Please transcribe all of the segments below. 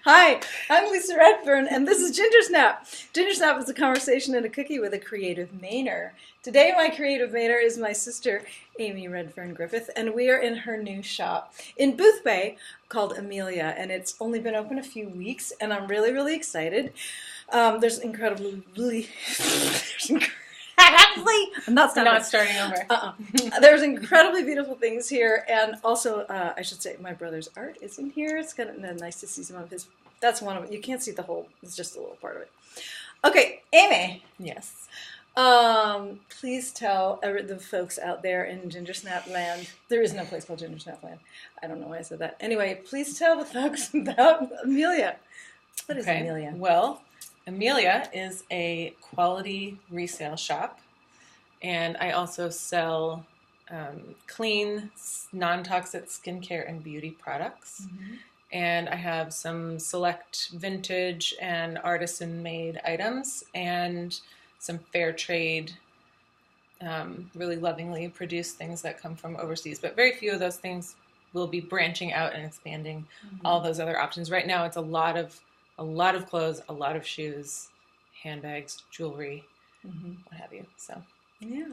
Hi, I'm Lisa Redfern, and this is Gingersnap. Gingersnap is a conversation and a cookie with a creative Mainer. Today, my creative Mainer is my sister, Amy Redfern Griffith, and we are in her new shop in Booth Bay called Amelia, and it's only been open a few weeks, and I'm really, really excited. There's incredibly, I'm not starting over. There's incredibly beautiful things here, and also, I should say, my brother's art is in here. It's kind of nice to see some of his. That's one of it. You can't see the whole. It's just a little part of it. Okay, Amy. Yes. Please tell the folks out there in Gingersnap land. There is no place called Gingersnap land. I don't know why I said that. Anyway, please tell the folks about Amelia. What is Amelia? Well, Amelia is a quality resale shop, and I also sell clean, non-toxic skincare and beauty products. Mm-hmm. And I have some select vintage and artisan-made items and some fair trade, really lovingly produced things that come from overseas. But very few of those things will be branching out and expanding all those other options. Right now, it's a lot of clothes, a lot of shoes, handbags, jewelry, what have you. So yeah.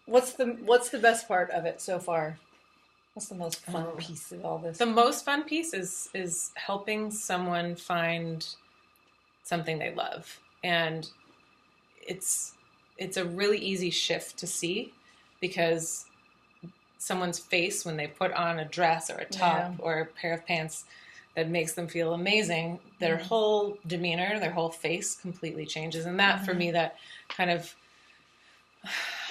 What's the best part of it so far? What's the most fun piece of all this? The most fun piece is helping someone find something they love, and it's a really easy shift to see, because someone's face when they put on a dress or a top or a pair of pants that makes them feel amazing, their whole demeanor, their whole face completely changes. And that, for me, that kind of,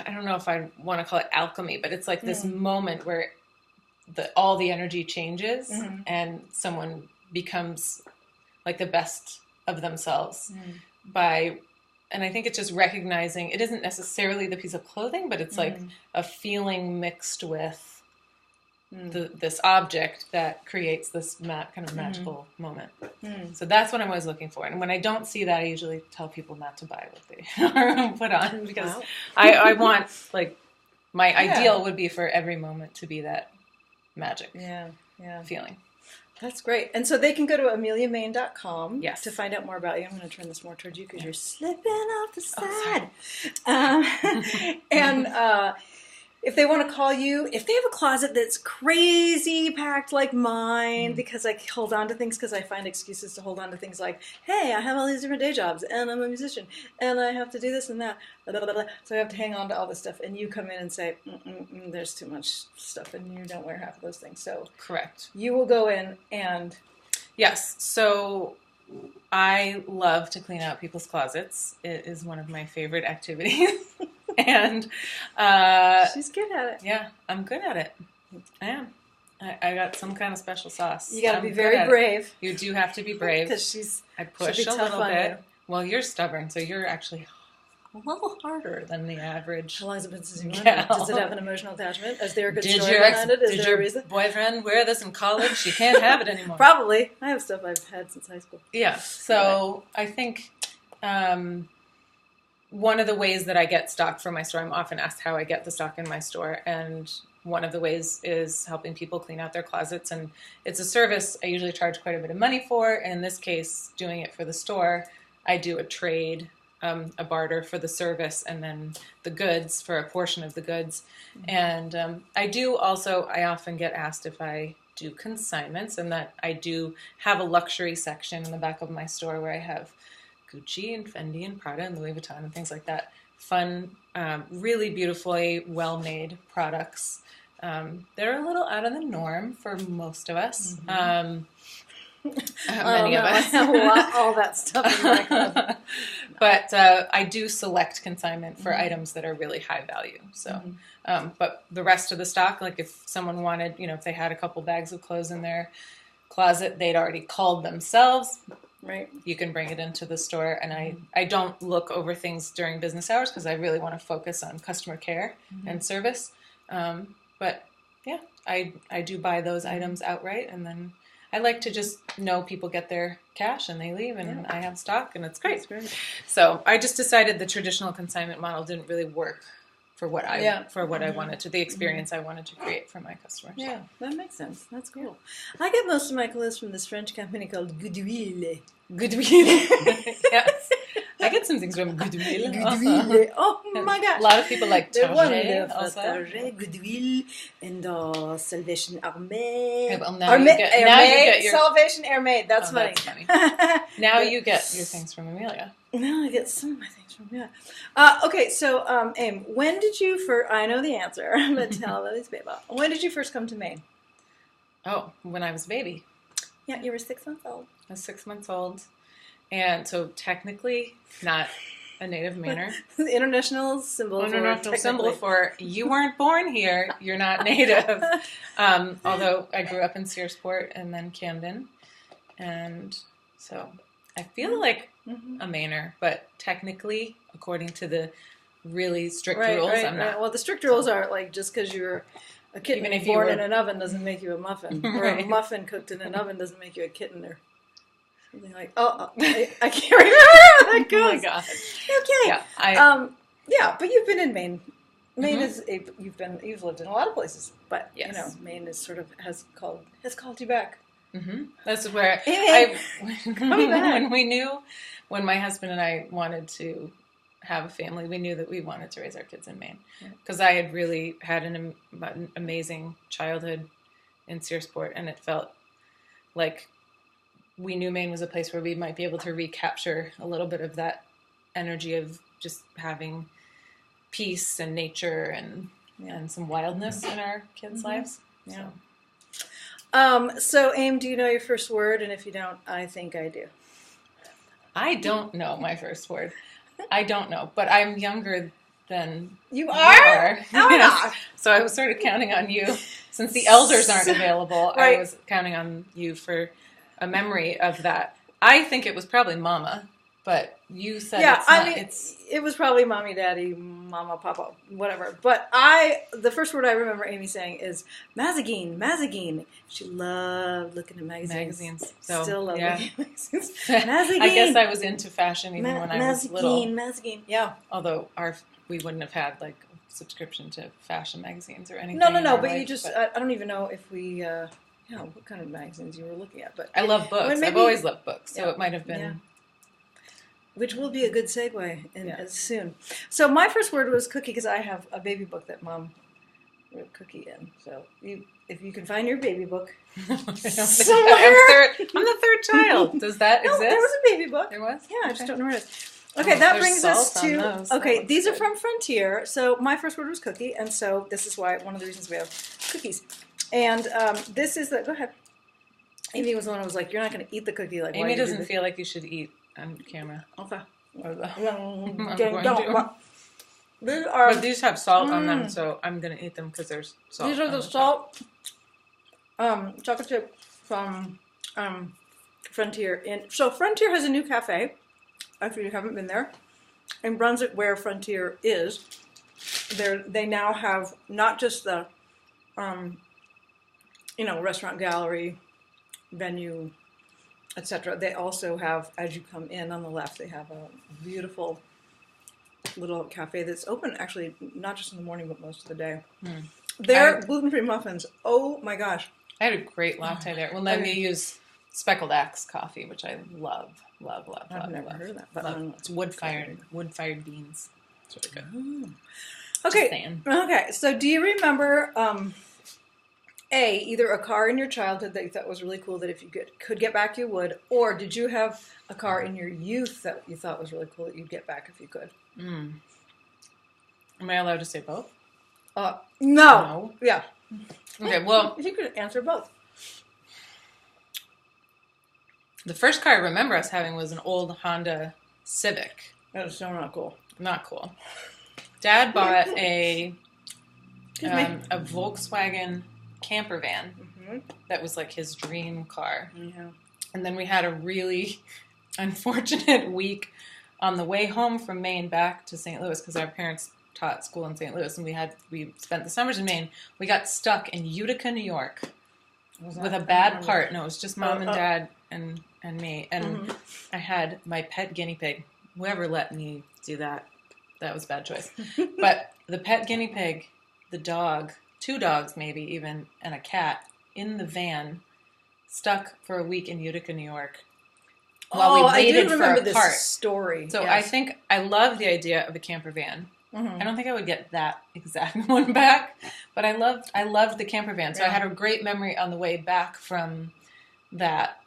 I don't know if I want to call it alchemy, but it's like this moment where all the energy changes and someone becomes like the best of themselves and I think it's just recognizing it isn't necessarily the piece of clothing, but it's like a feeling mixed with this object that creates this kind of magical moment. So that's what I'm always looking for. And when I don't see that, I usually tell people not to buy what they put on, because I want, like, my ideal would be for every moment to be that magic feeling. That's great. And so they can go to ameliamain.com to find out more about you. I'm going to turn this more towards you because you're slipping off the side. And if they want to call you, if they have a closet that's crazy packed like mine, because I hold on to things because I find excuses to hold on to things like, hey, I have all these different day jobs, and I'm a musician, and I have to do this and that, blah, blah, blah. So I have to hang on to all this stuff, and you come in and say, there's too much stuff, and you don't wear half of those things. So correct. You will go in and... Yes, so I love to clean out people's closets. It is one of my favorite activities. And she's good at it. Yeah, I'm good at it. I am. I got some kind of special sauce. You got to be very brave. You do have to be brave. Because I push a little bit. Well, you're stubborn, so you're actually a little harder than the average. How long has it been since you went? Does it have an emotional attachment? Is there a good story behind it? Did your boyfriend wear this in college? You can't have it anymore. Probably. I have stuff I've had since high school. Yeah. So I think... one of the ways that I get stock for my store, I'm often asked how I get the stock in my store, and one of the ways is helping people clean out their closets, and it's a service I usually charge quite a bit of money for. And in this case, doing it for the store, I do a trade, a barter for the service, and then the goods for a portion of the goods. And I often get asked if I do consignments, and that I do have a luxury section in the back of my store where I have Gucci and Fendi and Prada and Louis Vuitton and things like that. Fun, really beautifully well-made products. They're a little out of the norm for most of us. Many of us. I have all that stuff in my closet. But I do select consignment for items that are really high value. So, but the rest of the stock, like if someone wanted, if they had a couple bags of clothes in their closet, they'd already called themselves. Right. You can bring it into the store, and I don't look over things during business hours because I really want to focus on customer care and service. But yeah, I do buy those items outright, and then I like to just know people get their cash and they leave, and I have stock, and it's great. That's great. So I just decided the traditional consignment model didn't really work for what I Mm-hmm. wanted to, the experience I wanted to create for my customers. Yeah, that makes sense. That's cool. I get most of my clothes from this French company called Goodwill. Goodwill. Yes. I get some things from Goodwill. Also. Goodwill. Oh my gosh. A lot of people like They're Target wonderful. also. Target, Goodwill, and Salvation Armée. Okay, well, now you get your Salvation Armée. That's funny. That's funny. Now you get your things from Amelia. Now I get some of my things from okay, so Aim, when did you first? I know the answer, but tell these people. When did you first come to Maine? Oh, when I was a baby. Yeah, you were 6 months old. I was 6 months old. And so technically not a native Mainer. The international symbol for you weren't born here, you're not native. Although I grew up in Searsport and then Camden. And so I feel like a Mainer, but technically, according to the really strict rules, I'm not. Right. Well, the strict rules are like just because you're a kitten Even if born in an oven doesn't make you a muffin. Or Right. a muffin cooked in an oven doesn't make you a kitten or something like. I can't remember how that goes. Oh my god. Okay. Yeah, but you've been in Maine. Maine is you've lived in a lot of places, but Yes. you know, Maine is sort of has called you back. Mm-hmm. That's where when my husband and I wanted to have a family, we knew that we wanted to raise our kids in Maine because I had really had an amazing childhood in Searsport, and it felt like we knew Maine was a place where we might be able to recapture a little bit of that energy of just having peace and nature and some wildness in our kids' lives. Yeah. So Aim, do you know your first word? And if you don't, I think I do. I don't know my first word. I don't know, but I'm younger than you are. Yes. So I was sort of counting on you, since the elders aren't available. Right. I was counting on you for a memory of that. I think it was probably Mama, but you said it's not. It was probably Mommy, Daddy, Mama, Papa, whatever. But the first word I remember Amy saying is Mazagine. She loved looking at magazines. So, still love looking at magazines. Mazagine. I guess I was into fashion even when I was little. Mazagine, yeah. Although we wouldn't have had like a subscription to fashion magazines or anything. No. But you just, I don't even know if we, what kind of magazines you were looking at. But I love books. I've always loved books, so it might have been. Yeah. Which will be a good segue soon. So my first word was cookie because I have a baby book that Mom wrote cookie in. So if you can find your baby book somewhere. I'm the third child. Does that exist? There was a baby book. There was? Yeah, I just don't know where it is. Okay, that brings us to... Those. Okay, these are from Frontier. So my first word was cookie, and so this is why one of the reasons we have cookies. And this is the... Go ahead. Amy was the one who was like, you're not going to eat the cookie. Like, Amy doesn't feel like you should eat on camera. Okay. But these have salt on them, so I'm going to eat them because there's salt. These are the salt chocolate chip from Frontier. So Frontier has a new cafe. If you haven't been there, in Brunswick, where Frontier is, they now have not just the restaurant, gallery, venue, etc. They also have, as you come in on the left, they have a beautiful little cafe that's open actually not just in the morning but most of the day. Their gluten-free muffins, oh my gosh. I had a great latte there. Well, then we use Speckled Axe coffee, which I love. I've never heard of that. But it's wood-fired beans. It's really good. Okay, so do you remember either a car in your childhood that you thought was really cool that if you could get back you would, or did you have a car in your youth that you thought was really cool that you'd get back if you could? Am I allowed to say both? No. Yeah. Okay, well... You could answer both. The first car I remember us having was an old Honda Civic. That is so not cool. Not cool. Dad bought a Volkswagen camper van that was like his dream car. Yeah. And then we had a really unfortunate week on the way home from Maine back to St. Louis because our parents taught school in St. Louis and we spent the summers in Maine. We got stuck in Utica, New York with a bad part. No, it was just Mom and Dad and me. And I had my pet guinea pig. Whoever let me do that, that was a bad choice. But the pet guinea pig, the dog, 2 dogs maybe even, and a cat in the van, stuck for a week in Utica, New York, while we waited for a cart. This story. So yes. I think I love the idea of a camper van. Mm-hmm. I don't think I would get that exact one back, but I loved the camper van. So I had a great memory on the way back from that.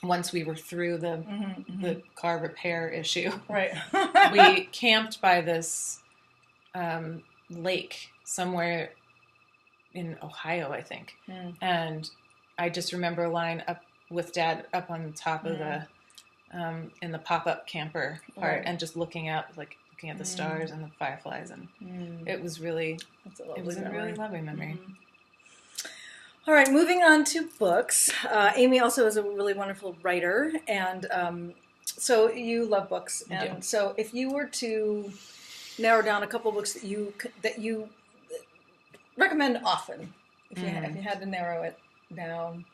Once we were through the car repair issue, right? We camped by this lake somewhere in Ohio, I think, and I just remember lying up with Dad up on the top of the in the pop-up camper part, and just looking out, like looking at the stars and the fireflies, and it was really a really lovely memory. All right, moving on to books. Amy also is a really wonderful writer, and so you love books. And so, if you were to narrow down a couple of books that you recommend often, if you had to narrow it down.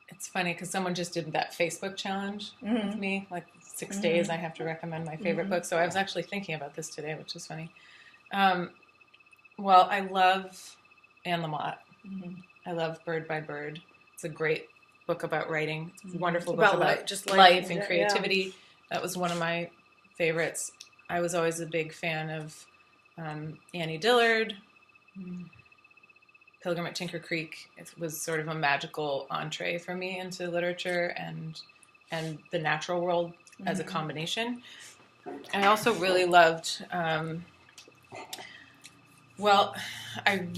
It's funny because someone just did that Facebook challenge with me, like 6 days I have to recommend my favorite book. So I was actually thinking about this today, which is funny. Well, I love Anne Lamott. I love Bird by Bird. It's a great book about writing. It's a wonderful book about just life and creativity. Yeah. That was one of my favorites. I was always a big fan of Annie Dillard. Pilgrim at Tinker Creek. It was sort of a magical entree for me into literature and the natural world as a combination. I also really loved, I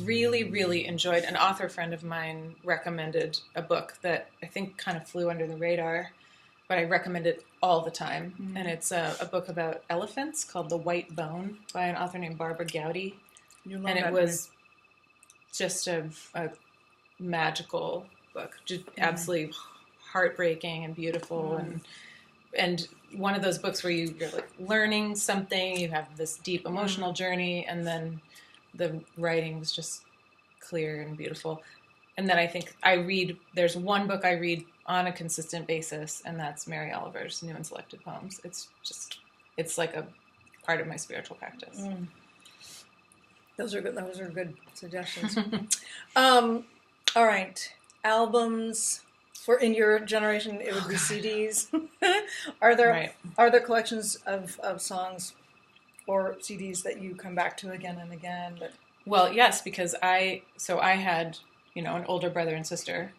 really, really enjoyed, an author friend of mine recommended a book that I think kind of flew under the radar, but I recommend it all the time. And it's a book about elephants called The White Bone by an author named Barbara Gowdy. And it was just a magical book, just absolutely heartbreaking and beautiful, and one of those books where you're like learning something, you have this deep emotional journey, and then the writing was just clear and beautiful. And then I think there's one book I read on a consistent basis, and that's Mary Oliver's New and Selected Poems. It's like a part of my spiritual practice. Those are good suggestions. All right, albums in your generation, it would be CDs. Are there collections of songs or CDs that you come back to again and again? Well, yes, because I had an older brother and sister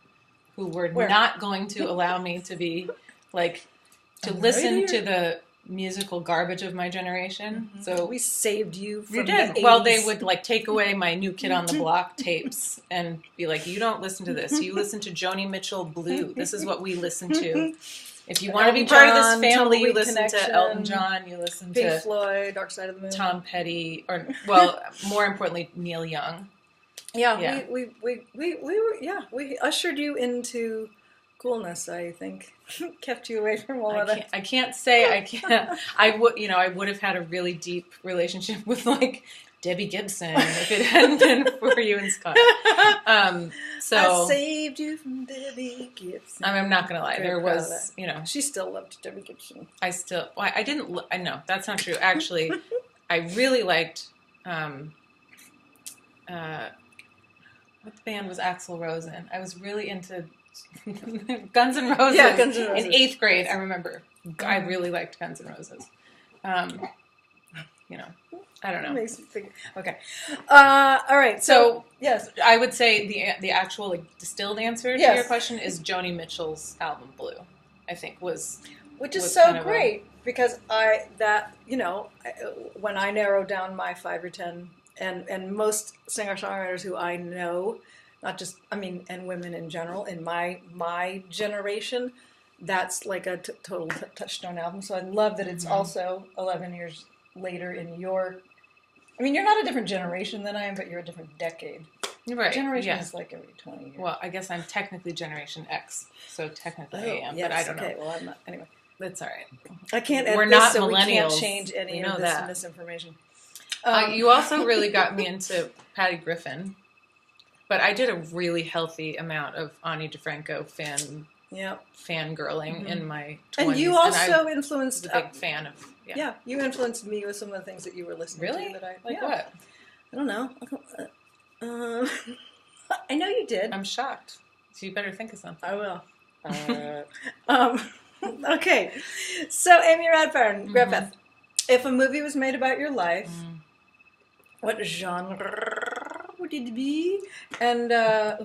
who were not going to allow me to be to listen to the musical garbage of my generation. So we saved you from the 80s. Well, they would take away my New Kid on the Block tapes and be like, you don't listen to this. You listen to Joni Mitchell Blue. This is what we listen to. If you want to be part of this family, you listen to Elton John, you listen to Pink Floyd, Dark Side of the Moon, Tom Petty, or more importantly, Neil Young. Yeah. We ushered you into coolness, I think. Kept you away from all of that. I can't say I can't. I would have had a really deep relationship with Debbie Gibson if it hadn't been for you and Scott. So I saved you from Debbie Gibson. I'm not gonna lie. There was, she still loved Debbie Gibson. I didn't. I know that's not true. Actually, I really liked. What band was Axl Rose in? I was really into Guns N' Roses. Yeah, Guns N' Roses. In 8th grade, I remember. I really liked Guns N' Roses. I don't know. Makes me think. Okay. All right. So yes, I would say the actual distilled answer to your question is Joni Mitchell's album Blue. I think which is so great because when I narrow down my 5 or 10 and most singer-songwriters who I know, not just and women in general in my generation, that's like a total touchstone album. So I love that it's also 11 years later in your. You're not a different generation than I am, but you're a different decade. Right. Generation is every 20 years. Well, I guess I'm technically Generation X, so technically I am, but I don't know. Okay, well, I'm not. Anyway. That's all right. I can't edit We're not so millennials. We can't change any of this misinformation. You also really got me into Patty Griffin, but I did a really healthy amount of Ani DeFranco fan Yep. fangirling in my 20s. And you also influenced... I was a big fan of... Yeah, you influenced me with some of the things that you were listening really? to. That Like what? I don't know. I know you did. I'm shocked. So you better think of something. I will. Okay. So, Amy Redfern, Griffith, if a movie was made about your life, what genre would it be? And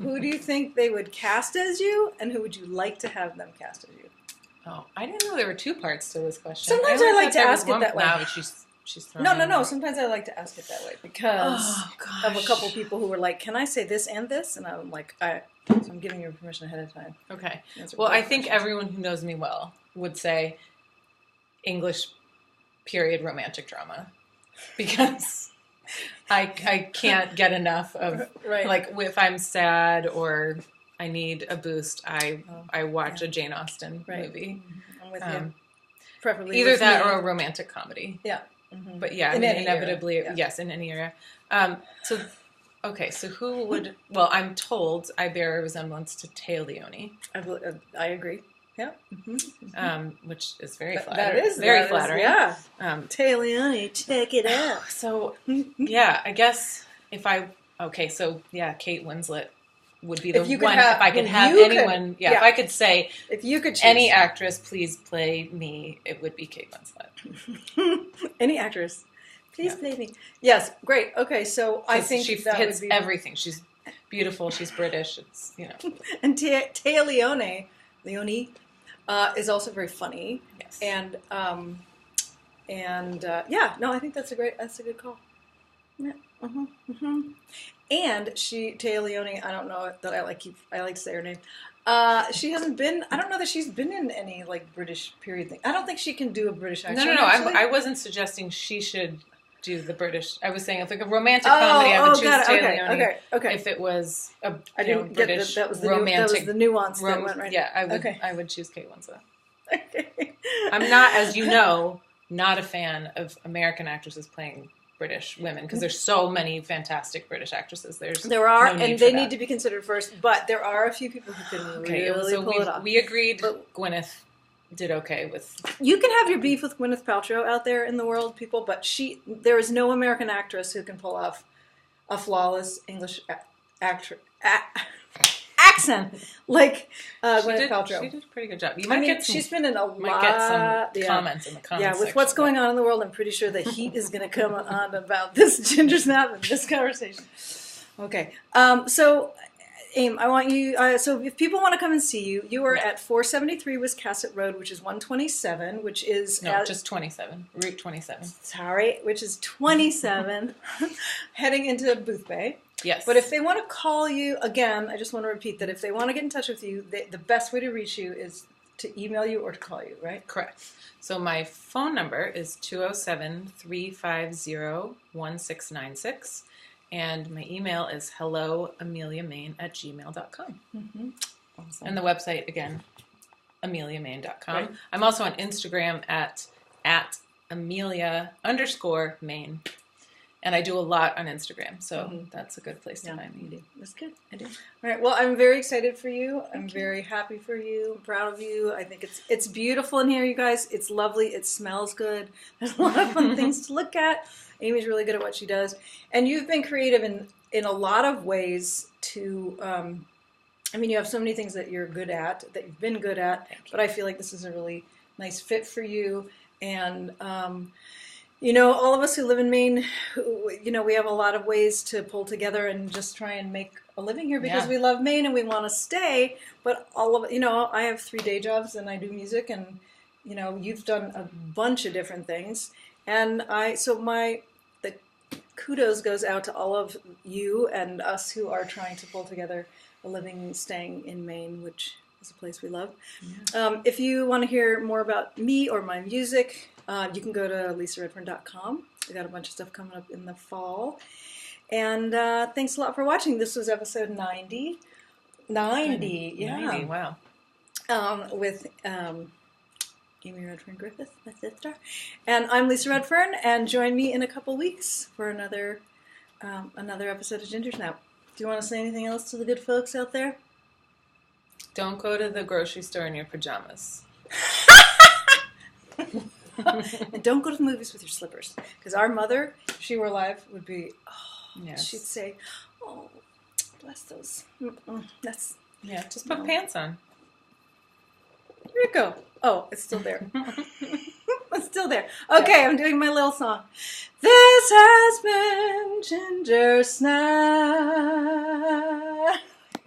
who do you think they would cast as you? And who would you like to have them cast as you? Oh, I didn't know there were two parts to this question. Sometimes I like to ask it that way. No, she's throwing No. Sometimes I like to ask it that way because of a couple people who were like, "Can I say this and this?" And I'm like, so I'm giving you permission ahead of time. Okay. Well, I think everyone who knows me well would say English period romantic drama, because I can't get enough of like if I'm sad or I need a boost, I watch a Jane Austen movie. I'm with you. Preferably either that or a romantic comedy. Yeah. Mm-hmm. But yeah, inevitably, yes, in any area. So who would... Well, I'm told I bear a resemblance to Téa Leoni. I agree. Yeah. Mm-hmm. Which is very flattering. That is very flattering. Yeah. Téa Leoni, check it out. So, yeah, I guess if I... Okay, so yeah, Kate Winslet would be the one. If I could have anyone... If I could say... If you could choose any actress, please play me, it would be Kate Winslet. Any actress. Please play me. Yes, great. Okay, so I think she hits everything. She's beautiful. She's British. It's And Téa Leoni is also very funny. Yes. And I think that's a good call. Yeah. And Téa Leoni, I don't know that I like to say her name. She hasn't been. I don't know that she's been in any like British period thing. I don't think she can do a British accent. No. I wasn't suggesting she should do the British. I was saying if like a romantic comedy, I would choose Téa Leoni. Okay. If it was a British that was the romantic, that was the nuance that went right. Yeah, I would choose Kate Winslet. Okay. I'm not, as you know, not a fan of American actresses playing British women because there's so many fantastic British actresses. There are, and they need to be considered first. But there are a few people who can really pull it off. We agreed. Gwyneth did okay with. You can have your beef with Gwyneth Paltrow out there in the world, people, but there is no American actress who can pull off a flawless English accent like Gwyneth Paltrow. She did a pretty good job. She's been in a lot. Might get some comments in the comments. Yeah, with what's going on in the world, I'm pretty sure the heat is going to come on about this Gingersnap and this conversation. Okay, so Aim, I want you. So if people want to come and see you, you are at 473 Wiscasset Road, which is 127, which is just 27, Route 27. Sorry, which is 27, heading into Booth Bay. Yes. But if they want to call you, again, I just want to repeat that if they want to get in touch with you, the best way to reach you is to email you or to call you, right? Correct. So my phone number is 207-350-1696. And my email is helloameliamain@gmail.com. Mm-hmm. Awesome. And the website, again, ameliamain.com. Right. I'm also on Instagram at Amelia_Main. And I do a lot on Instagram, so that's a good place to find me. That's good. I do. All right. Well, I'm very excited for you. I'm very happy for you. I'm proud of you. I think it's beautiful in here, you guys. It's lovely. It smells good. There's a lot of fun things to look at. Amy's really good at what she does. And you've been creative in a lot of ways to... you have so many things that you're good at, that you've been good at, but I feel like this is a really nice fit for you. And... all of us who live in Maine, we have a lot of ways to pull together and just try and make a living here because we love Maine and we want to stay. But all of it, I have 3 day jobs and I do music and, you've done a bunch of different things. And the kudos goes out to all of you and us who are trying to pull together a living staying in Maine, which is a place we love. Yeah. If you want to hear more about me or my music, you can go to lisaredfern.com. We got a bunch of stuff coming up in the fall. And thanks a lot for watching. This was episode 90. 90, yeah. 90, wow. With Amy Redfern Griffith, my sister. And I'm Lisa Redfern, and join me in a couple weeks for another episode of Gingersnap. Do you want to say anything else to the good folks out there? Don't go to the grocery store in your pajamas. And don't go to the movies with your slippers. Because our mother, if she were alive, would be, Yes. she'd say, oh, bless those. That's... Yeah, just put pants on. Here we go. Oh, it's still there. It's still there. Okay, I'm doing my little song. This has been Gingersnap.